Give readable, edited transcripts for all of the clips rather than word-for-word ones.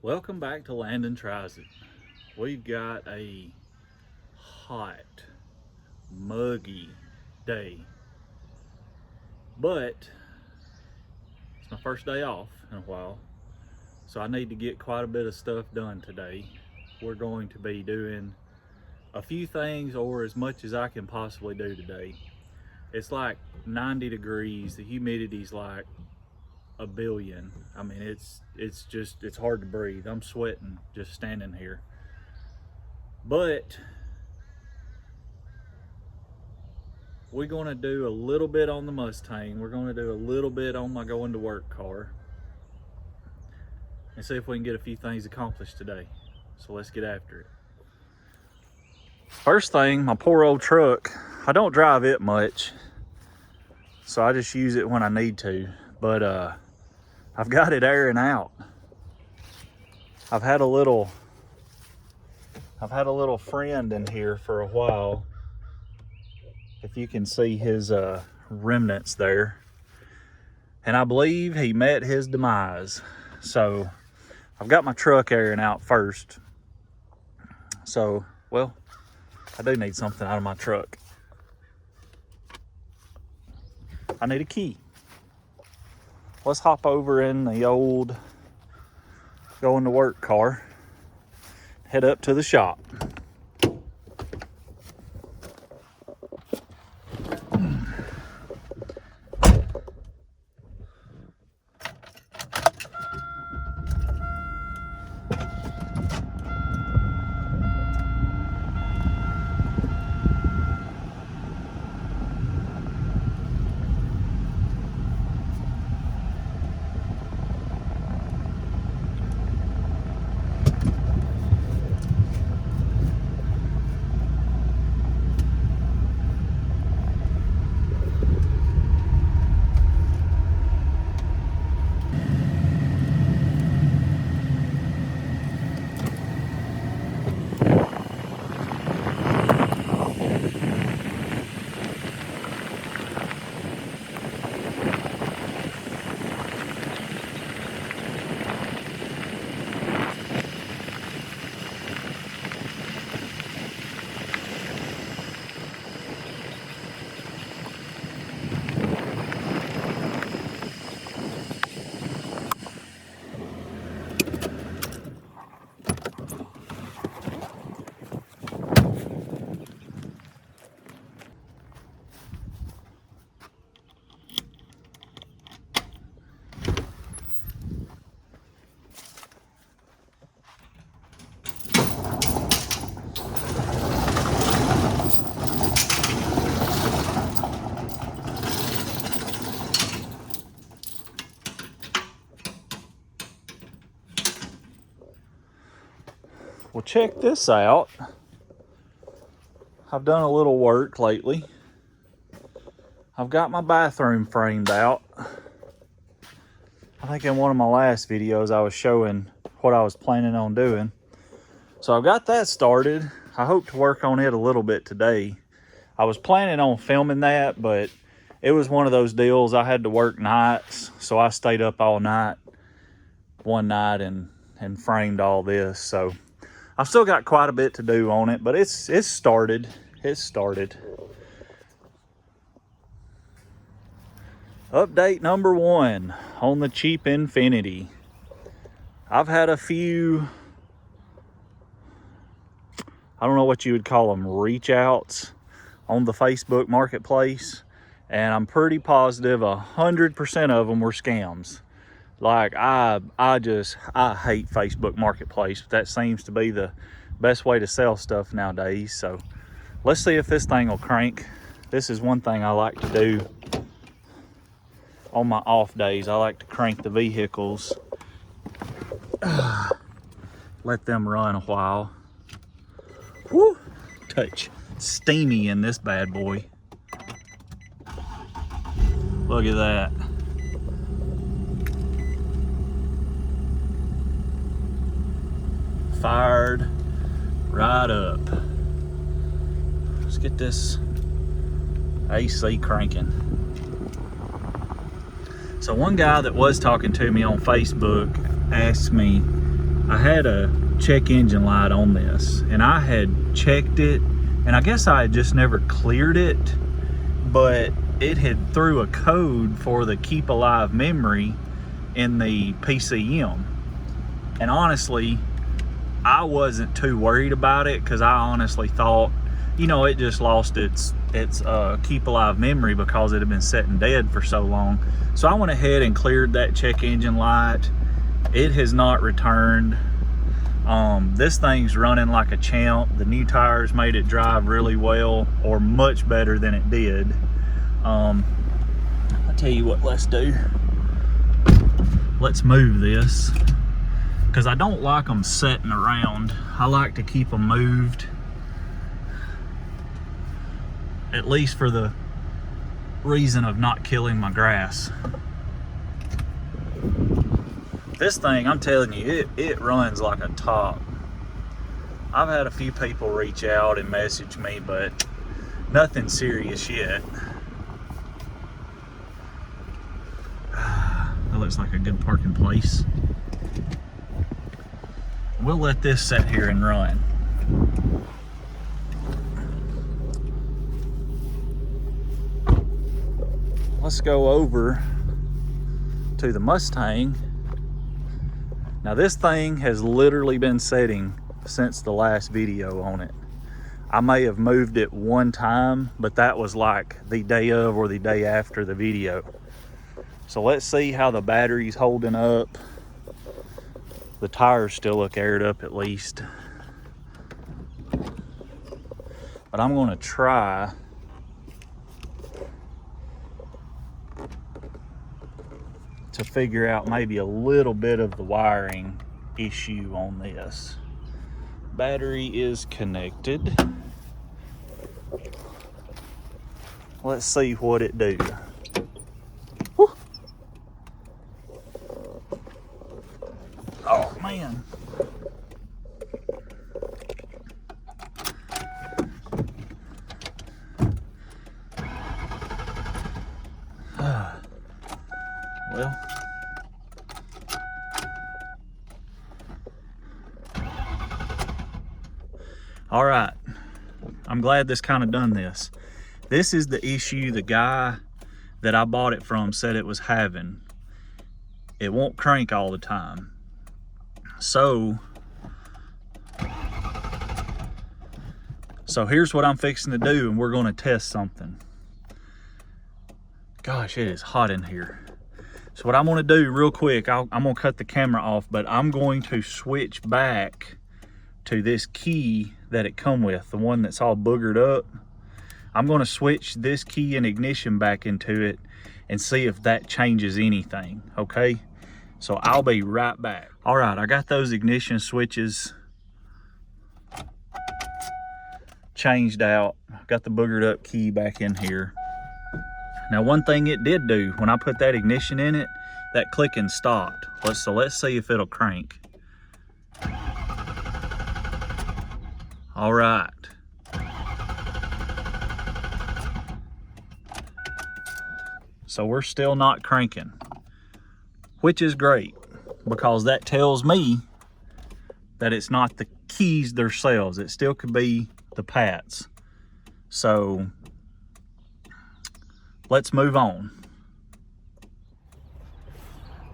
Welcome back to Landon Tries It. We've got a hot, muggy day, but it's my first day off in a while, so I need to get quite a bit of stuff done today. We're going to be doing a few things, or as much as I can possibly do today. It's like 90 degrees, the humidity's like a billion. I mean, it's hard to breathe. I'm sweating just standing here. But we're gonna do a little bit on the Mustang. We're gonna do a little bit on my going to work car and see if we can get a few things accomplished today. So let's get after it. First thing, my poor old truck. I don't drive it much, so I just use it when I need to. But I've got it airing out. I've had a little friend in here for a while. If you can see his remnants there. And I believe he met his demise. So I've got my truck airing out first. So, well, I do need something out of my truck. I need a key. Let's hop over in the old going to work car, head up to the shop. Well, check this out. I've done a little work lately. I've got my bathroom framed out. I think in one of my last videos I was showing what I was planning on doing. So I've got that started. I hope to work on it a little bit today. I was planning on filming that, but it was one of those deals. I had to work nights, so I stayed up all night one night and framed all this. So I've still got quite a bit to do on it, but it's started. It's started. Update number 1 on the cheap Infiniti. I've had a few, I don't know what you would call them, reach outs on the Facebook marketplace, and I'm pretty positive 100% of them were scams. Like, I hate Facebook Marketplace. That seems to be the best way to sell stuff nowadays. So let's see if this thing will crank. This is one thing I like to do on my off days. I like to crank the vehicles, let them run a while. Woo! Touch steamy in this bad boy. Look at that. Fired right up. Let's get this AC cranking. So one guy that was talking to me on Facebook asked me I had a check engine light on this, and I had checked it, and I guess I had just never cleared it, but it had threw a code for the keep alive memory in the PCM. And honestly, I wasn't too worried about it, because I honestly thought, you know, it just lost its keep alive memory because it had been sitting dead for so long. So I went ahead and cleared that check engine light. It has not returned. This thing's running like a champ. The new tires made it drive really well, or much better than it did. I'll tell you what, let's do. Let's move this, because I don't like them sitting around. I like to keep them moved, at least for the reason of not killing my grass. This thing, I'm telling you, it runs like a top. I've had a few people reach out and message me, but nothing serious yet. That looks like a good parking place. We'll let this sit here and run. Let's go over to the Mustang. Now this thing has literally been sitting since the last video on it. I may have moved it one time, but that was like the day of or the day after the video. So let's see how the battery's holding up. The tires still look aired up at least. But I'm gonna try to figure out maybe a little bit of the wiring issue on this. Battery is connected. Let's see what it do. Whew. Oh man. Well, all right, I'm glad this kind of done this. This is the issue the guy that I bought it from said it was having. It won't crank all the time. So here's what I'm fixing to do, and we're going to test something. Gosh, it is hot in here. So what I'm going to do real quick, I'm going to cut the camera off, but I'm going to switch back to this key that it come with, the one that's all boogered up. I'm going to switch this key and ignition back into it and see if that changes anything, okay? So I'll be right back. All right, I got those ignition switches changed out. Got the boogered up key back in here. Now one thing it did do, when I put that ignition in it, that clicking stopped. So let's see if it'll crank. All right. So we're still not cranking, which is great, because that tells me that it's not the keys themselves. It still could be the pads. So let's move on.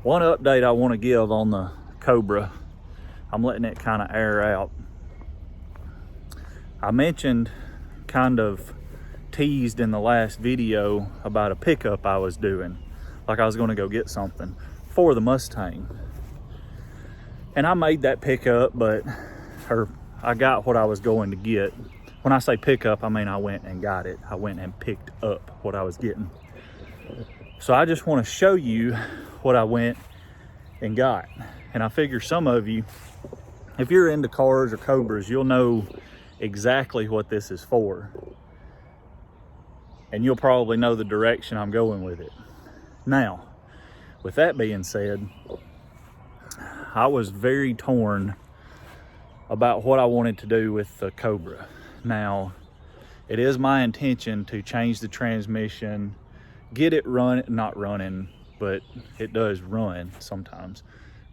One update I want to give on the Cobra, I'm letting it kind of air out. I mentioned, kind of teased in the last video about a pickup I was doing, like I was going to go get something for the Mustang. And I made that pickup, I got what I was going to get. When I say pickup, I mean I went and got it. I went and picked up what I was getting. So I just want to show you what I went and got. And I figure some of you, if you're into cars or Cobras, you'll know exactly what this is for. And you'll probably know the direction I'm going with it. Now, with that being said, I was very torn about what I wanted to do with the Cobra. Now, it is my intention to change the transmission, get it not running, but it does run sometimes.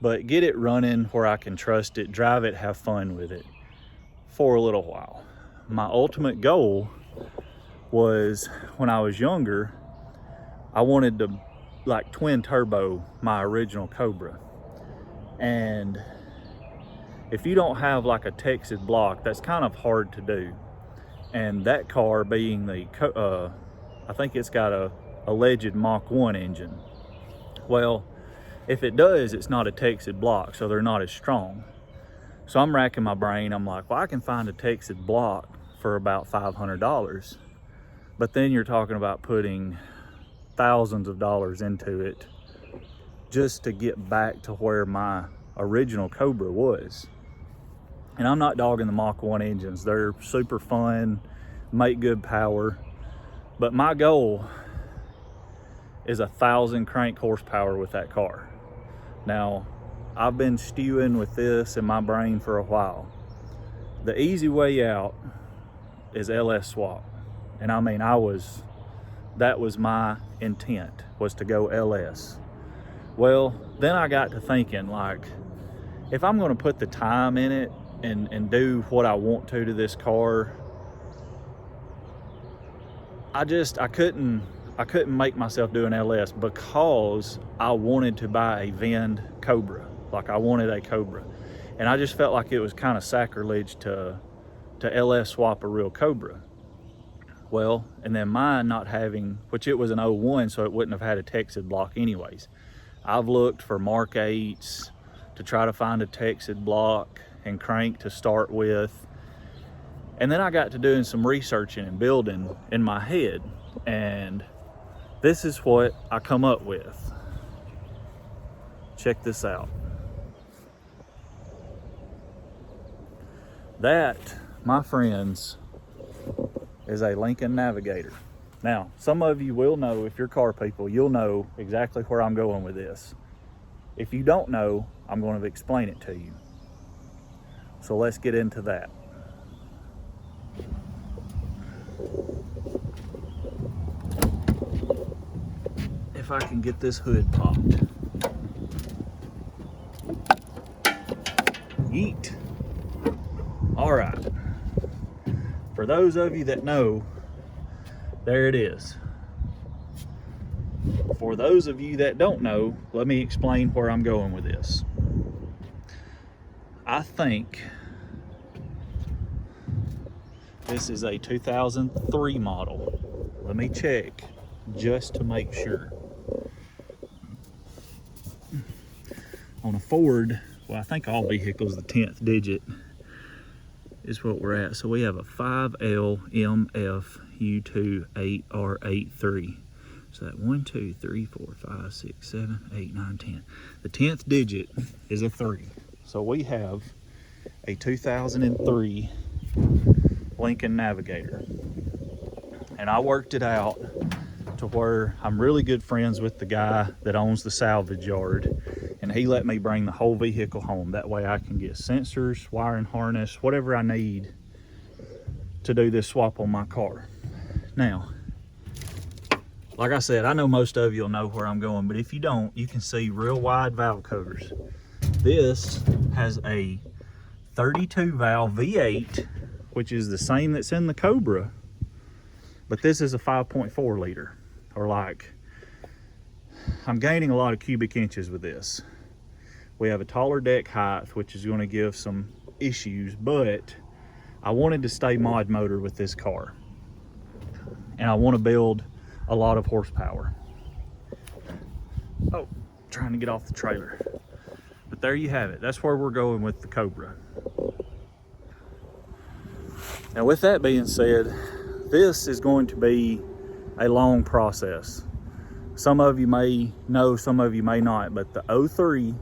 but get it running where I can trust it, drive it, have fun with it for a little while. My ultimate goal was, when I was younger, I wanted to like twin turbo my original Cobra. And if you don't have like a Texas block, that's kind of hard to do. And that car being the, I think it's got a alleged Mach 1 engine. Well, if it does, it's not a Texas block, so they're not as strong. So I'm racking my brain. I'm like, well, I can find a Texas block for about $500. But then you're talking about putting thousands of dollars into it just to get back to where my original Cobra was. And I'm not dogging the Mach 1 engines. They're super fun, make good power. But my goal is 1,000 crank horsepower with that car. Now, I've been stewing with this in my brain for a while. The easy way out is LS swap. And I mean, that was my intent, was to go LS. Well, then I got to thinking, like, if I'm gonna put the time in it and do what I want to this car, I couldn't make myself do an LS because I wanted to buy a VIN Cobra. Like, I wanted a Cobra. And I just felt like it was kind of sacrilege to LS swap a real Cobra. Well, and then mine not having, which it was an 01, so it wouldn't have had a Texas block anyways. I've looked for Mark 8s to try to find a Texas block and crank to start with. And then I got to doing some researching and building in my head. And this is what I come up with. Check this out. That, my friends, is a Lincoln Navigator. Now, some of you will know, if you're car people, you'll know exactly where I'm going with this. If you don't know, I'm going to explain it to you. So let's get into that. If I can get this hood popped. Yeet. All right. For those of you that know, there it is. For those of you that don't know, let me explain where I'm going with this. I think this is a 2003 model. Let me check just to make sure. On a Ford, well, I think all vehicles, the 10th digit is what we're at. So we have a 5LMFU28R83. So that 1, 2, 3, 4, 5, 6, 7, 8, 9, 10. The 10th digit is a 3. So we have a 2003 Lincoln Navigator. And I worked it out to where I'm really good friends with the guy that owns the salvage yard. And he let me bring the whole vehicle home. That way I can get sensors, wiring harness, whatever I need to do this swap on my car. Now, like I said, I know most of you'll know where I'm going, but if you don't, you can see real wide valve covers. This has a 32 valve V8, which is the same that's in the Cobra, but this is a 5.4 liter, or like, I'm gaining a lot of cubic inches with this. We have a taller deck height, which is going to give some issues, but I wanted to stay mod motor with this car. And I want to build a lot of horsepower. Oh, trying to get off the trailer. But there you have it. That's where we're going with the Cobra. Now, with that being said, this is going to be a long process. Some of you may know, some of you may not, but the 03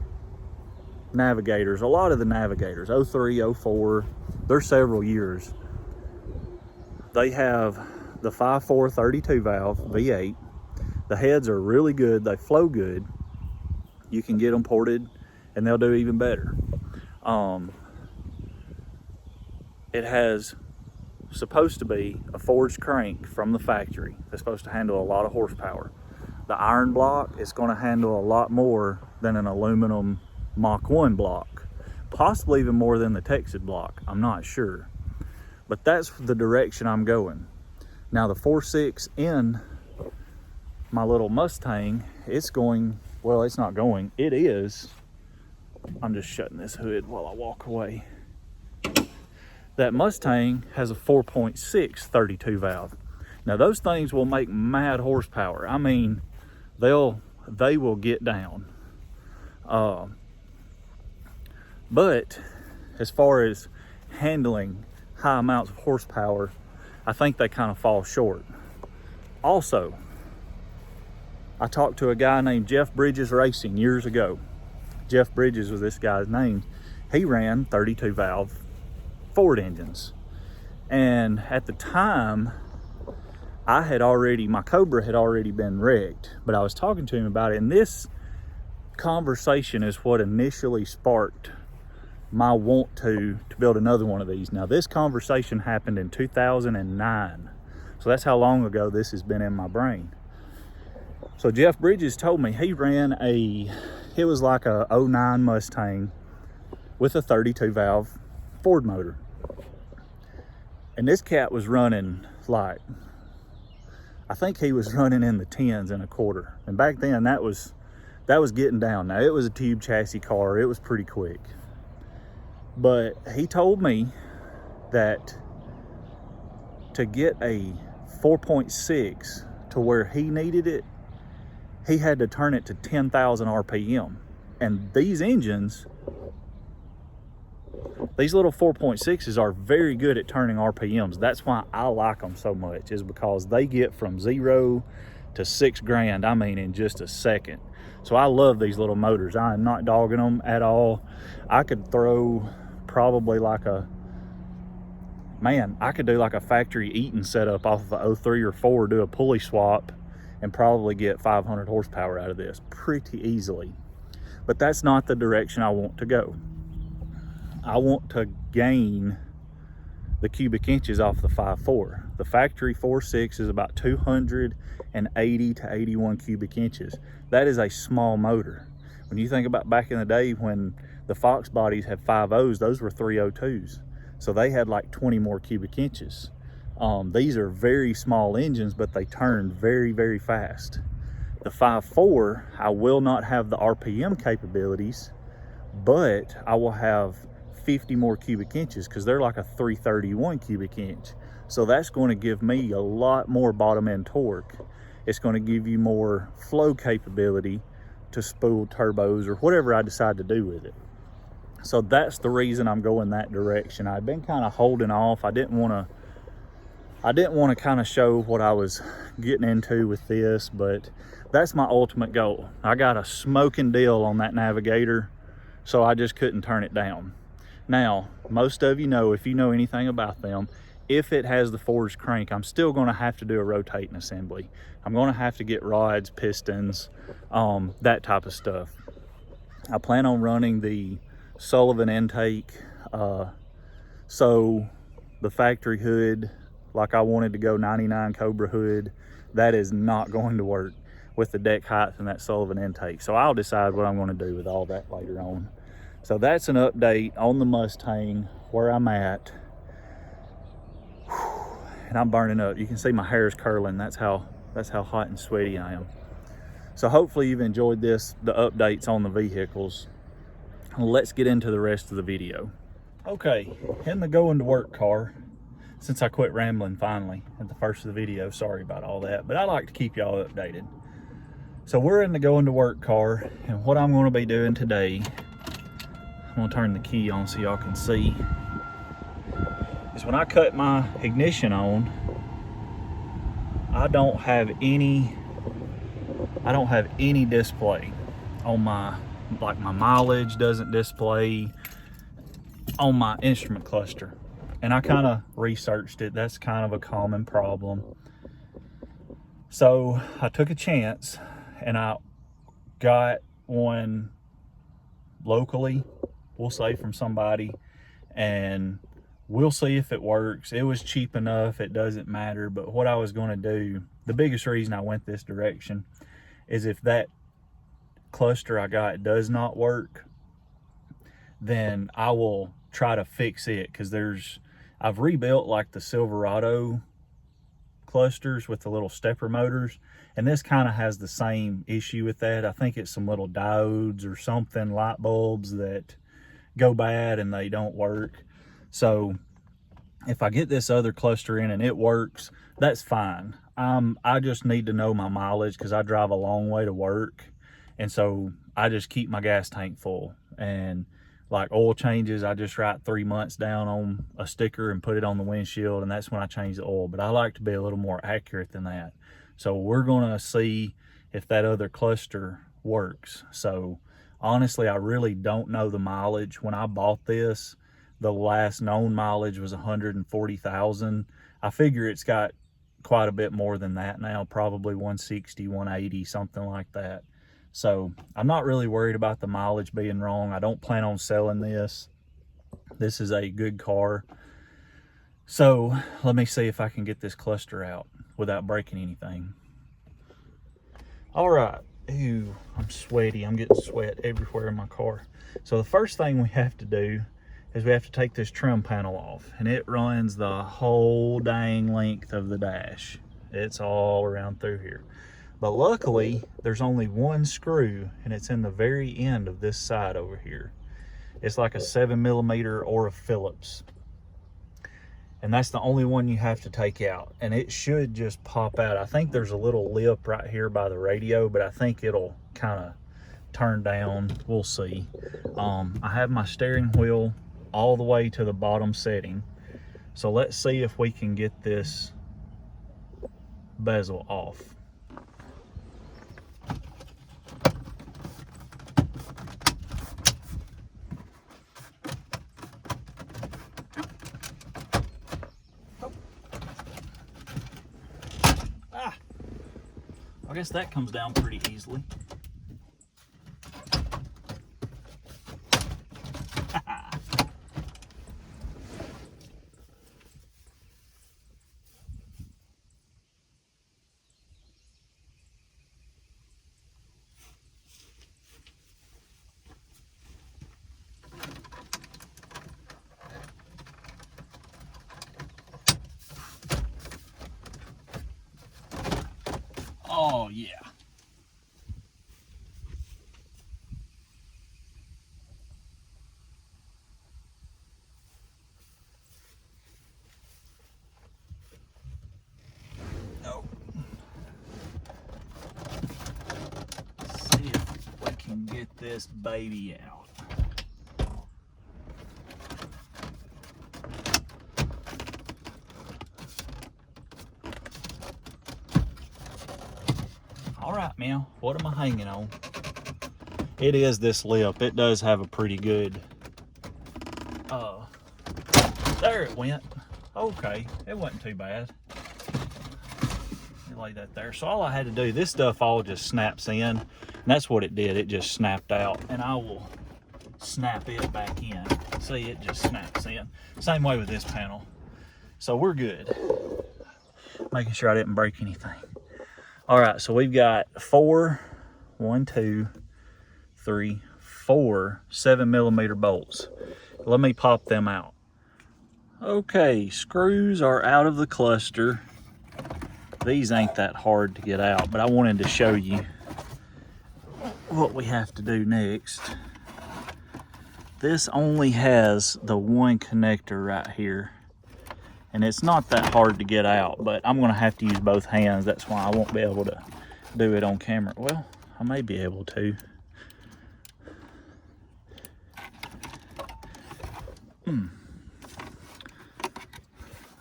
Navigators, a lot of the Navigators, 03, 04, they're several years. They have the 5.4 32 valve V8. The heads are really good, they flow good. You can get them ported and they'll do even better. It has supposed to be a forged crank from the factory that's supposed to handle a lot of horsepower. The iron block is going to handle a lot more than an aluminum Mach 1 block, possibly even more than the Texas block. I'm not sure, but that's the direction I'm going. Now the 4.6 in my little Mustang, it's going, well, it's not going, it is. I'm just shutting this hood while I walk away. That Mustang has a 4.6 32 valve. Now those things will make mad horsepower. I mean, they will get down. But as far as handling high amounts of horsepower, I think they kind of fall short. Also, I talked to a guy named Jeff Bridges Racing years ago. Jeff Bridges was this guy's name. He ran 32 valve Ford engines. And at the time, my Cobra had already been wrecked, but I was talking to him about it, and this conversation is what initially sparked my want to build another one of these. Now this conversation happened in 2009, so that's how long ago this has been in my brain. So Jeff Bridges told me he ran it was like a 09 Mustang with a 32 valve Ford motor, and this cat was running like, I think he was running in the 10s and a quarter, and back then that was getting down. Now it was a tube chassis car, it was pretty quick, but he told me that to get a 4.6 to where he needed it, he had to turn it to 10,000 RPM. And these engines, these little 4.6s are very good at turning RPMs. That's why I like them so much, is because they get from 0 to 6 grand, I mean, in just a second. So I love these little motors. I am not dogging them at all. I could throw probably like I could do like a factory Eaton setup off of a 03 or 4, do a pulley swap, and probably get 500 horsepower out of this pretty easily. But that's not the direction I want to go. I want to gain the cubic inches off the 5.4. The factory 4.6 is about 280 to 81 cubic inches. That is a small motor. When you think about back in the day when the Fox bodies had 5.0s, those were 302s. So they had like 20 more cubic inches. These are very small engines, but they turn very, very fast. The 5.4, I will not have the RPM capabilities, but I will have 50 more cubic inches because they're like a 331 cubic inch. So that's going to give me a lot more bottom end torque. It's going to give you more flow capability to spool turbos or whatever I decide to do with it. So that's the reason I'm going that direction. I've been kind of holding off. I didn't want to kind of show what I was getting into with this, but that's my ultimate goal. I got a smoking deal on that Navigator, so I just couldn't turn it down. Now, most of you know, if you know anything about them, if it has the forged crank, I'm still going to have to do a rotating assembly. I'm going to have to get rods, pistons, that type of stuff. I plan on running the Sullivan intake, so the factory hood, like I wanted to go 99 Cobra hood, that is not going to work with the deck height and that Sullivan intake. So I'll decide what I'm going to do with all that later on. So that's an update on the Mustang, where I'm at. And I'm burning up. You can see my hair is curling. That's how hot and sweaty I am. So hopefully you've enjoyed the updates on the vehicles. Let's get into the rest of the video. Okay, in the going to work car, since I quit rambling finally at the first of the video, sorry about all that, but I like to keep y'all updated. So we're in the going to work car, and what I'm going to be doing today, I'm going to turn the key on so y'all can see, is when I cut my ignition on, I don't have any display on my, like my mileage doesn't display on my instrument cluster. And I kind of researched it. That's kind of a common problem. So I took a chance and I got one locally, we'll say from somebody, and we'll see if it works. It was cheap enough, it doesn't matter. But what I was going to do, the biggest reason I went this direction, is if that cluster I got does not work, then I will try to fix it, because I've rebuilt like the Silverado clusters with the little stepper motors, and this kind of has the same issue with that. I think it's some little diodes or something, light bulbs, that go bad and they don't work. So if I get this other cluster in and it works, that's fine. I just need to know my mileage, because I drive a long way to work, and so I just keep my gas tank full. And like oil changes, I just write 3 months down on a sticker and put it on the windshield, and that's when I change the oil. But I like to be a little more accurate than that. So we're gonna see if that other cluster works. So honestly, I really don't know the mileage. When I bought this, the last known mileage was 140,000. I figure it's got quite a bit more than that now, probably 160, 180, something like that. So I'm not really worried about the mileage being wrong. I don't plan on selling this. This is a good car. So let me see if I can get this cluster out without breaking anything. All right. Ooh, I'm sweaty. I'm getting sweat everywhere in my car. So the first thing we have to do is we have to take this trim panel off, and it runs the whole dang length of the dash. It's all around through here. But luckily, there's only one screw, and it's in the very end of this side over here. It's like a 7mm or a Phillips. And that's the only one you have to take out. And it should just pop out. I think there's a little lip right here by the radio, but I think it'll kind of turn down. We'll see. I have my steering wheel all the way to the bottom setting. So let's see if we can get this bezel off. I guess that comes down pretty easily. Oh yeah. Oh. See if we can get this baby out. All right, Meow, what am I hanging on? It is this lip. It does have a pretty good, there it went. Okay, it wasn't too bad. Lay that there. So all I had to do, this stuff all just snaps in, and that's what it did. It just snapped out, and I will snap it back in. See, it just snaps in. Same way with this panel. So we're good. Making sure I didn't break anything. All right, so we've got 4 7mm bolts. Let me pop them out. Okay, screws are out of the cluster. These ain't that hard to get out, but I wanted to show you what we have to do next. This only has the one connector right here, and it's not that hard to get out, but I'm gonna have to use both hands. That's why I won't be able to do it on camera. Well, I may be able to.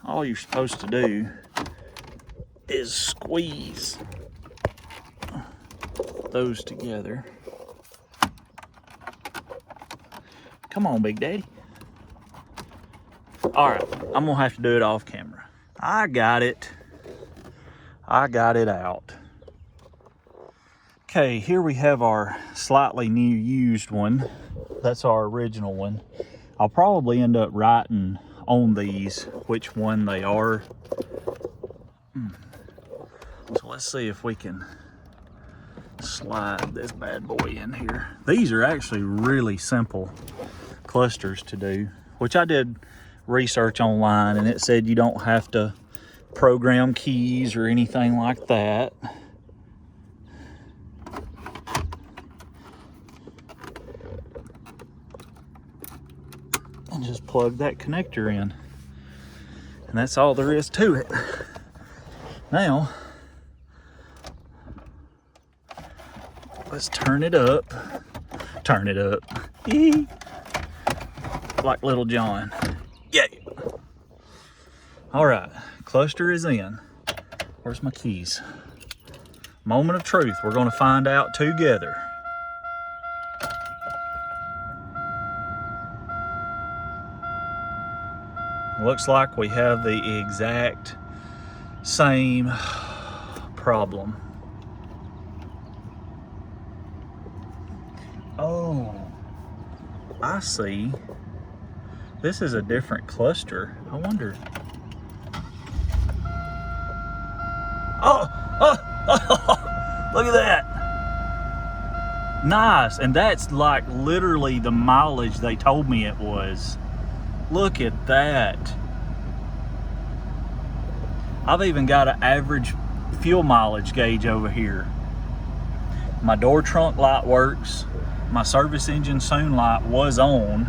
All you're supposed to do is squeeze those together. Come on, Big Daddy. All right, I'm gonna have to do it off camera. I got it. I got it out. Okay, here we have our slightly new used one. That's our original one. I'll probably end up writing on these which one they are. So let's see if we can slide this bad boy in here. These are actually really simple clusters to do, which I did research online, and it said you don't have to program keys or anything like that. And just plug that connector in, and that's all there is to it. Now let's turn it up. Like Little John. Yeah. All right, cluster is in. Where's my keys? Moment of truth. We're going to find out together. Looks like we have the exact same problem. Oh, I see. This is a different cluster. I wonder. Oh, look at that. Nice. And that's like literally the mileage they told me it was. Look at that. I've even got an average fuel mileage gauge over here. My door trunk light works. My service engine soon light was on.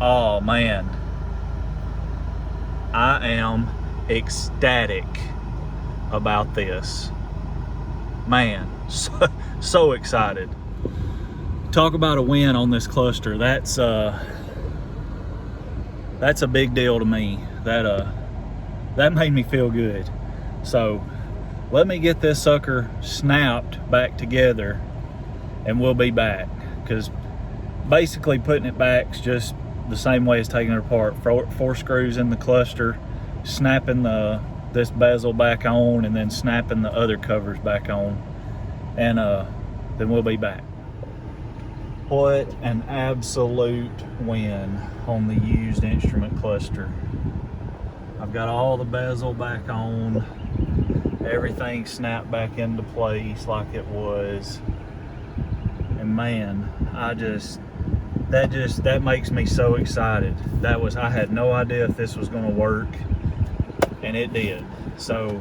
Oh man, I am ecstatic about this. Man, so excited. Talk about a win on this cluster. That's a big deal to me. That made me feel good. So let me get this sucker snapped back together and we'll be back, because basically putting it back is just the same way as taking it apart. Four screws in the cluster, snapping this bezel back on, and then snapping the other covers back on, and then we'll be back. What an absolute win on the used instrument cluster. I've got all the bezel back on, everything snapped back into place like it was. And man, that makes me so excited. I had no idea if this was going to work, and it did. So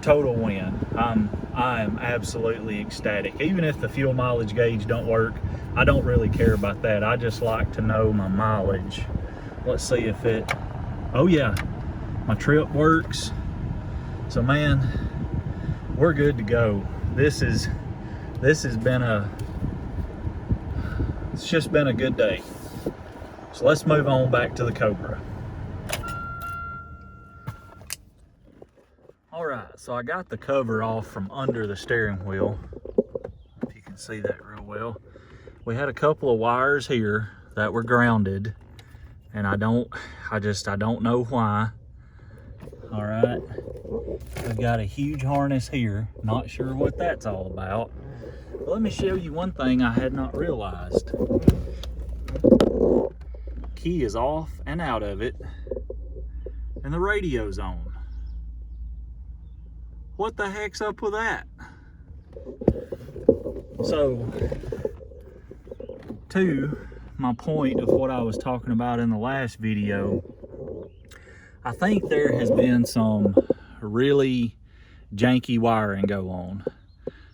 total win. I am absolutely ecstatic. Even if the fuel mileage gauge don't work, I don't really care about that. I just like to know my mileage. Let's see if it, oh yeah, my trip works. So man, we're good to go. It's just been a good day. So let's move on back to the Cobra. All right, so I got the cover off from under the steering wheel, if you can see that real well. We had a couple of wires here that were grounded, and I don't know why. All right, we've got a huge harness here. Not sure what that's all about. But let me show you one thing I had not realized. Key is off and out of it, and the radio's on. What the heck's up with that? So, to my point of what I was talking about in the last video, I think there has been some really janky wiring go on.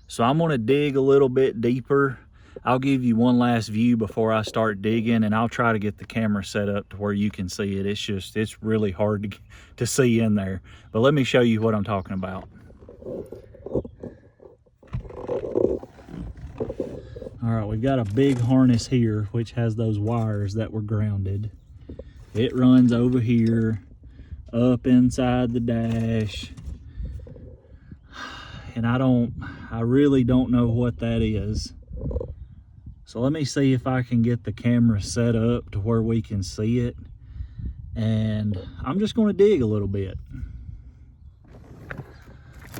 So I'm gonna dig a little bit deeper. I'll give you one last view before I start digging, and I'll try to get the camera set up to where you can see it. It's really hard to see in there. But let me show you what I'm talking about. All right, we've got a big harness here which has those wires that were grounded. It runs over here, up inside the dash, and I really don't know what that is. So let me see if I can get the camera set up to where we can see it, and I'm just going to dig a little bit.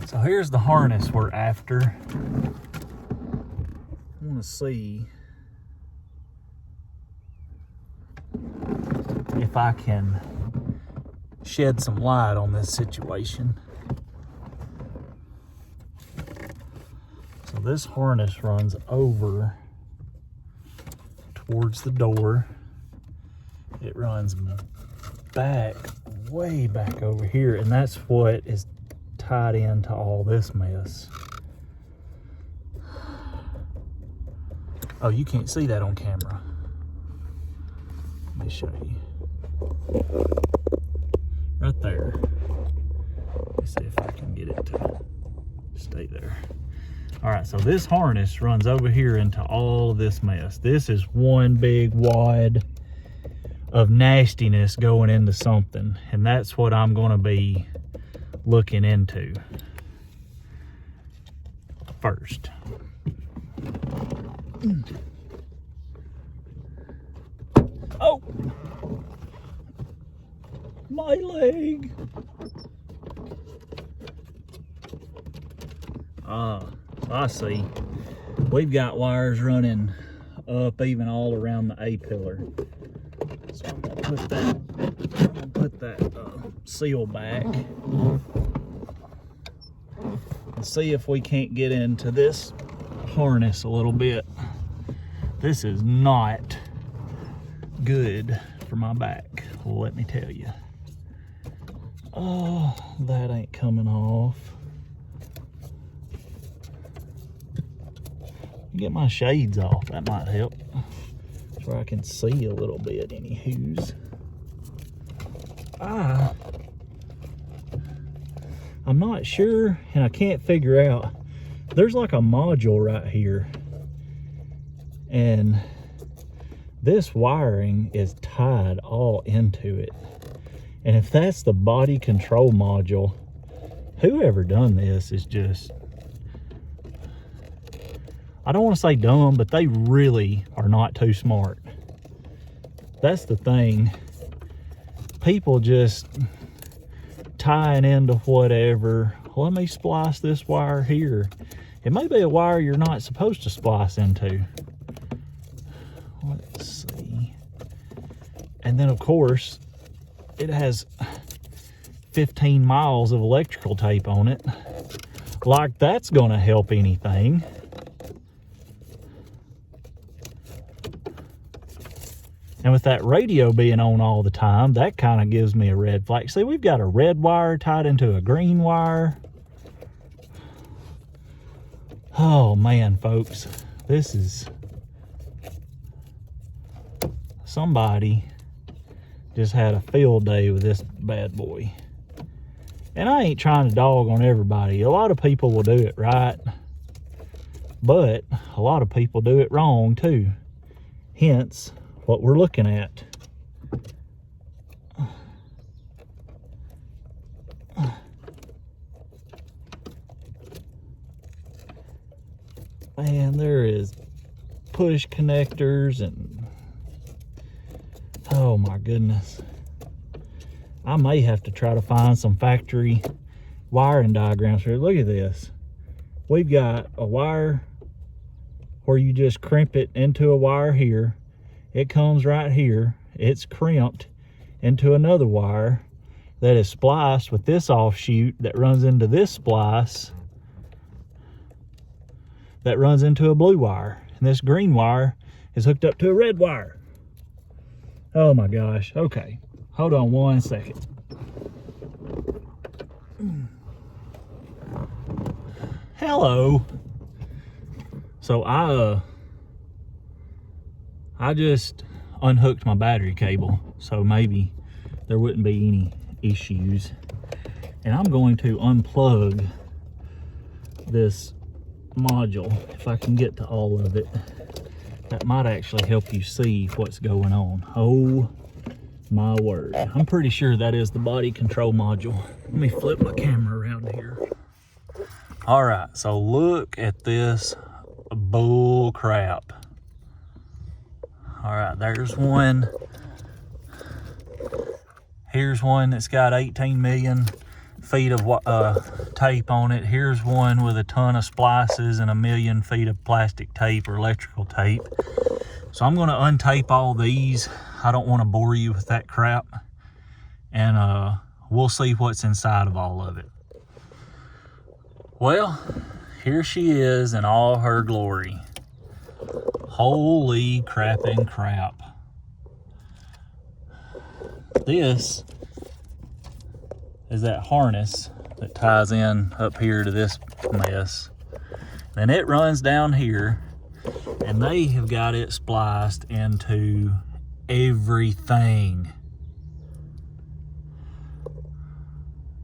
So here's the harness we're after. I want to see if I can shed some light on this situation. So this harness runs over to towards the door. It runs back, way back over here, and that's what is tied into all this mess. Oh, you can't see that on camera. Let me show you. Right there. Let's see if I can get it to stay there. All right, so this harness runs over here into all of this mess. This is one big wad of nastiness going into something, and that's what I'm going to be looking into first. Oh, my leg. I see. We've got wires running up even all around the A-pillar. So I'm gonna put that seal back and see if we can't get into this harness a little bit. This is not good for my back, let me tell you. Oh, that ain't coming off. Get my shades off, that might help. So I can see a little bit, anywho's. I'm not sure, and I can't figure out. There's like a module right here, and this wiring is tied all into it. And if that's the body control module, whoever done this is just, I don't want to say dumb, but they really are not too smart. That's the thing. People just tying into whatever. Let me splice this wire here. It may be a wire you're not supposed to splice into. Let's see. And then, of course, it has 15 miles of electrical tape on it. Like that's going to help anything. And with that radio being on all the time, that kind of gives me a red flag. See, we've got a red wire tied into a green wire. Oh man, folks, this is, somebody just had a field day with this bad boy. And I ain't trying to dog on everybody. A lot of people will do it right, but a lot of people do it wrong too. Hence what we're looking at. Man, there is push connectors and oh my goodness. I may have to try to find some factory wiring diagrams here. Look at this. We've got a wire where you just crimp it into a wire here. It comes right here. It's crimped into another wire that is spliced with this offshoot that runs into this splice that runs into a blue wire. And this green wire is hooked up to a red wire. Oh my gosh. Okay. Hold on one second. Hello. So I just unhooked my battery cable, so maybe there wouldn't be any issues. And I'm going to unplug this module if I can get to all of it. That might actually help you see what's going on. Oh my word. I'm pretty sure that is the body control module. Let me flip my camera around here. All right, so look at this bull crap. All right, there's one. Here's one that's got 18 million feet of tape on it. Here's one with a ton of splices and 1 million feet of plastic tape or electrical tape. So I'm gonna untape all these. I don't wanna bore you with that crap. And we'll see what's inside of all of it. Well, here she is in all her glory. Holy crapping crap. This is that harness that ties in up here to this mess. And it runs down here, and they have got it spliced into everything.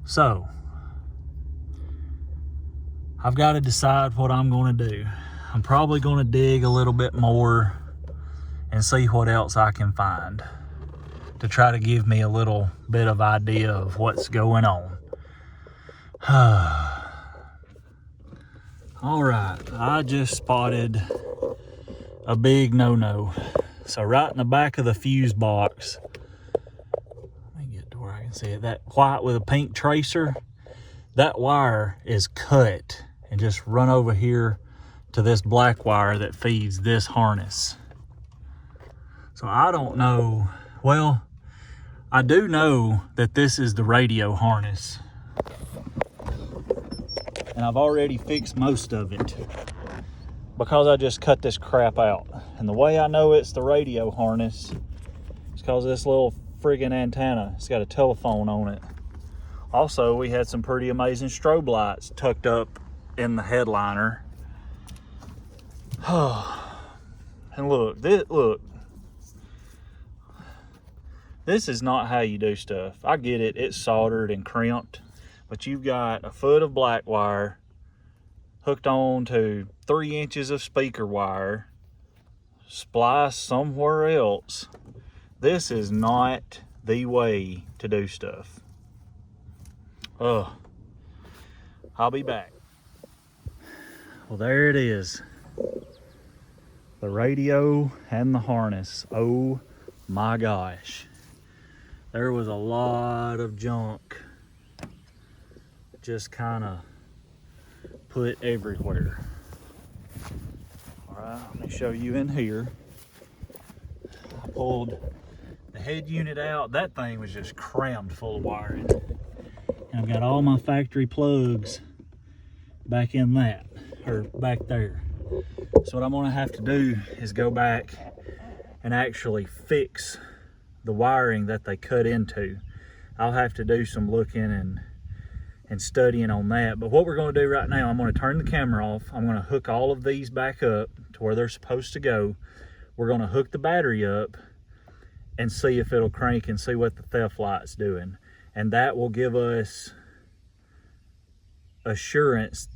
So, I've got to decide what I'm going to do. I'm probably going to dig a little bit more and see what else I can find to try to give me a little bit of idea of what's going on. All right, I just spotted a big no-no. So right in the back of the fuse box, let me get to where I can see it, that white with a pink tracer, that wire is cut and just run over here to this black wire that feeds this harness. So I don't know, well, I do know that this is the radio harness. And I've already fixed most of it because I just cut this crap out. And the way I know it's the radio harness is because this little friggin' antenna, it's got a telephone on it. Also, we had some pretty amazing strobe lights tucked up in the headliner. And look, this is not how you do stuff. I get it, it's soldered and crimped, but you've got a foot of black wire hooked on to 3 inches of speaker wire, spliced somewhere else. This is not the way to do stuff. I'll be back. Well, there it is. The radio and the harness. Oh my gosh. There was a lot of junk just kind of put everywhere. All right, let me show you in here. I pulled the head unit out. That thing was just crammed full of wiring. And I've got all my factory plugs back in that, or back there. So what I'm gonna have to do is go back and actually fix the wiring that they cut into. I'll have to do some looking and studying on that. But what we're gonna do right now, I'm gonna turn the camera off. I'm gonna hook all of these back up to where they're supposed to go. We're gonna hook the battery up and see if it'll crank and see what the theft light's doing. And that will give us assurance,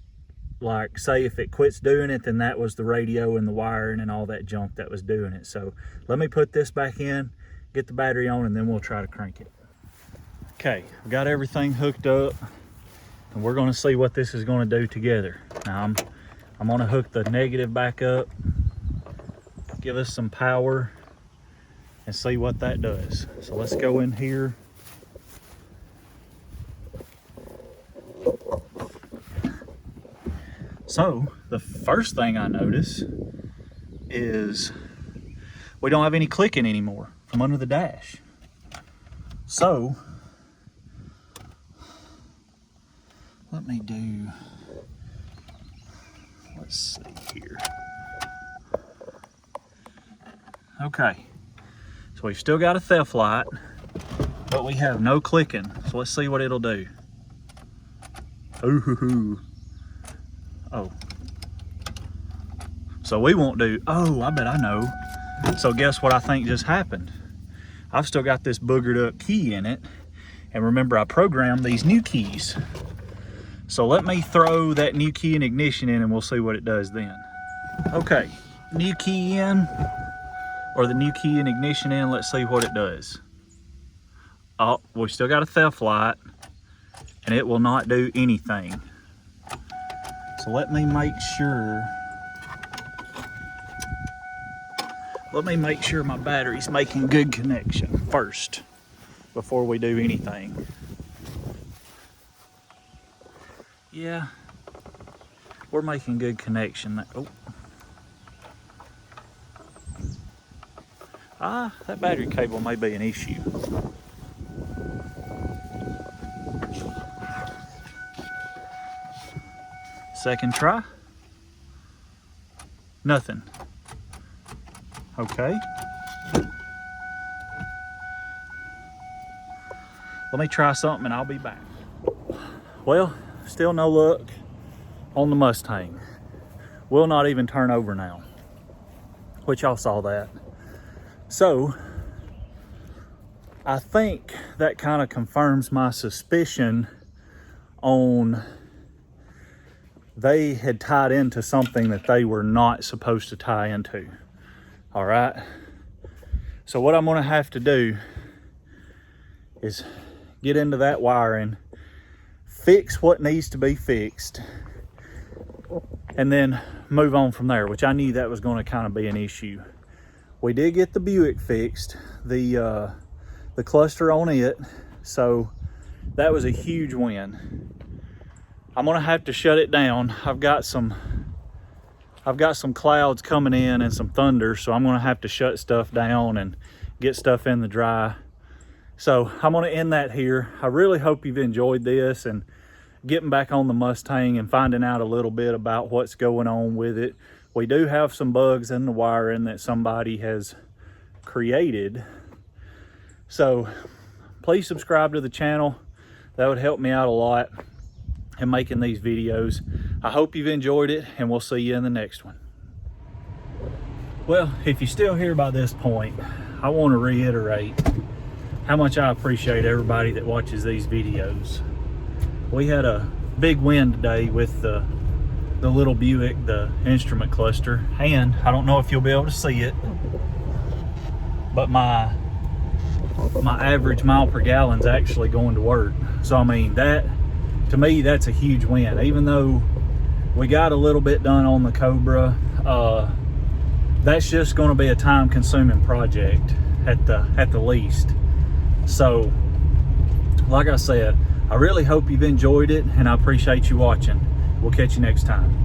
like say if it quits doing it, then that was the radio and the wiring and all that junk that was doing it. So let me put this back in, get the battery on, and then we'll try to crank it. Okay, I've got everything hooked up, and we're gonna see what this is gonna do together. Now I'm gonna hook the negative back up, give us some power, and see what that does. So let's go in here. So the first thing I notice is we don't have any clicking anymore from under the dash. So let me do, let's see here. Okay, so we've still got a theft light, but we have no clicking. So let's see what it'll do. Ooh. Oh. So we won't do, oh, I bet I know. So guess what I think just happened? I've still got this boogered up key in it. And remember, I programmed these new keys. So let me throw that new key and ignition in and we'll see what it does then. Okay, new key in, or the new key and ignition in, let's see what it does. Oh, we still got a theft light and it will not do anything. So let me make sure my battery's making good connection first before we do anything. Yeah, we're making good connection. Oh. That battery cable may be an issue. Second try. Nothing. Okay. Let me try something and I'll be back. Well, still no luck on the Mustang. Will not even turn over now, which y'all saw that. So I think that kind of confirms my suspicion on they had tied into something that they were not supposed to tie into. All right. So what I'm gonna have to do is get into that wiring, fix what needs to be fixed, and then move on from there, which I knew that was gonna kind of be an issue. We did get the Buick fixed, the cluster on it, so that was a huge win. I'm gonna have to shut it down. I've got some clouds coming in and some thunder, so I'm gonna have to shut stuff down and get stuff in the dry. So I'm gonna end that here. I really hope you've enjoyed this and getting back on the Mustang and finding out a little bit about what's going on with it. We do have some bugs in the wiring that somebody has created. So please subscribe to the channel. That would help me out a lot in making these videos. I hope you've enjoyed it, and we'll see you in the next one. Well, if you're still here by this point, I want to reiterate how much I appreciate everybody that watches these videos. We had a big win today with the little Buick, the instrument cluster, and I don't know if you'll be able to see it, but my average mile per gallon is actually going to work. So I mean, that to me, that's a huge win. Even though we got a little bit done on the Cobra, that's just going to be a time-consuming project at the least. So like I said, I really hope you've enjoyed it, and I appreciate you watching. We'll catch you next time.